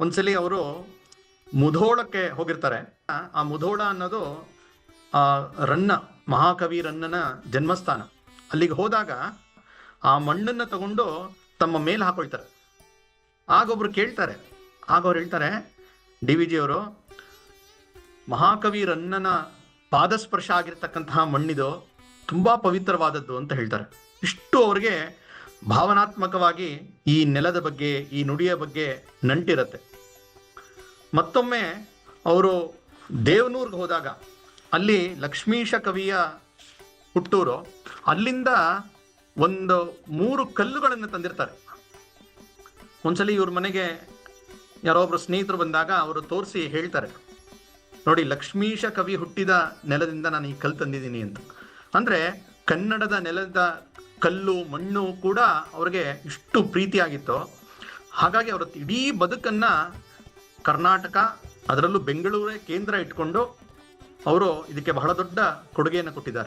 ಒಂದ್ಸಲಿ ಅವರು ಮುಧೋಳಕ್ಕೆ ಹೋಗಿರ್ತಾರೆ. ಆ ಮುಧೋಳ ಅನ್ನೋದು ಆ ರನ್ನ, ಮಹಾಕವಿ ರನ್ನನ ಜನ್ಮಸ್ಥಾನ. ಅಲ್ಲಿಗೆ ಹೋದಾಗ ಆ ಮಣ್ಣನ್ನ ತಗೊಂಡು ತಮ್ಮ ಮೇಲೆ ಹಾಕೊಳ್ತಾರೆ. ಆಗ ಒಬ್ರು ಕೇಳ್ತಾರೆ, ಆಗ ಅವ್ರು ಹೇಳ್ತಾರೆ, ಡಿ ವಿ ಜಿ ಅವರು, ಮಹಾಕವಿ ರನ್ನನ ಪಾದಸ್ಪರ್ಶ ಆಗಿರ್ತಕ್ಕಂತಹ ಮಣ್ಣಿದು ತುಂಬಾ ಪವಿತ್ರವಾದದ್ದು ಅಂತ ಹೇಳ್ತಾರೆ. ಇಷ್ಟು ಅವ್ರಿಗೆ ಭಾವನಾತ್ಮಕವಾಗಿ ಈ ನೆಲದ ಬಗ್ಗೆ, ಈ ನುಡಿಯ ಬಗ್ಗೆ ನಂಟಿರತ್ತೆ. ಮತ್ತೊಮ್ಮೆ ಅವರು ದೇವನೂರ್ಗೆ ಹೋದಾಗ, ಅಲ್ಲಿ ಲಕ್ಷ್ಮೀಶ ಕವಿಯ ಹುಟ್ಟೂರು, ಅಲ್ಲಿಂದ ಒಂದು 3 ಕಲ್ಲುಗಳನ್ನು ತಂದಿರ್ತಾರೆ. ಒಂದ್ಸಲಿ ಇವ್ರ ಮನೆಗೆ ಯಾರೋ ಒಬ್ರು ಸ್ನೇಹಿತರು ಬಂದಾಗ ಅವರು ತೋರಿಸಿ ಹೇಳ್ತಾರೆ, ನೋಡಿ ಲಕ್ಷ್ಮೀಶ ಕವಿ ಹುಟ್ಟಿದ ನೆಲದಿಂದ ನಾನು ಈ ಕಲ್ಲು ತಂದಿದ್ದೀನಿ ಅಂತ. ಅಂದ್ರೆ ಕನ್ನಡದ ನೆಲದ ಕಲ್ಲು ಮಣ್ಣು ಕೂಡ ಅವ್ರಿಗೆ ಇಷ್ಟು ಪ್ರೀತಿಯಾಗಿತ್ತು. ಹಾಗಾಗಿ ಅವರ ಇಡೀ ಬದುಕನ್ನ ಕರ್ನಾಟಕ, ಅದರಲ್ಲೂ ಬೆಂಗಳೂರೇ ಕೇಂದ್ರ ಇಟ್ಕೊಂಡು ಅವರು ಇದಕ್ಕೆ ಬಹಳ ದೊಡ್ಡ ಕೊಡುಗೆಯನ್ನು ಕೊಟ್ಟಿದ್ದಾರೆ.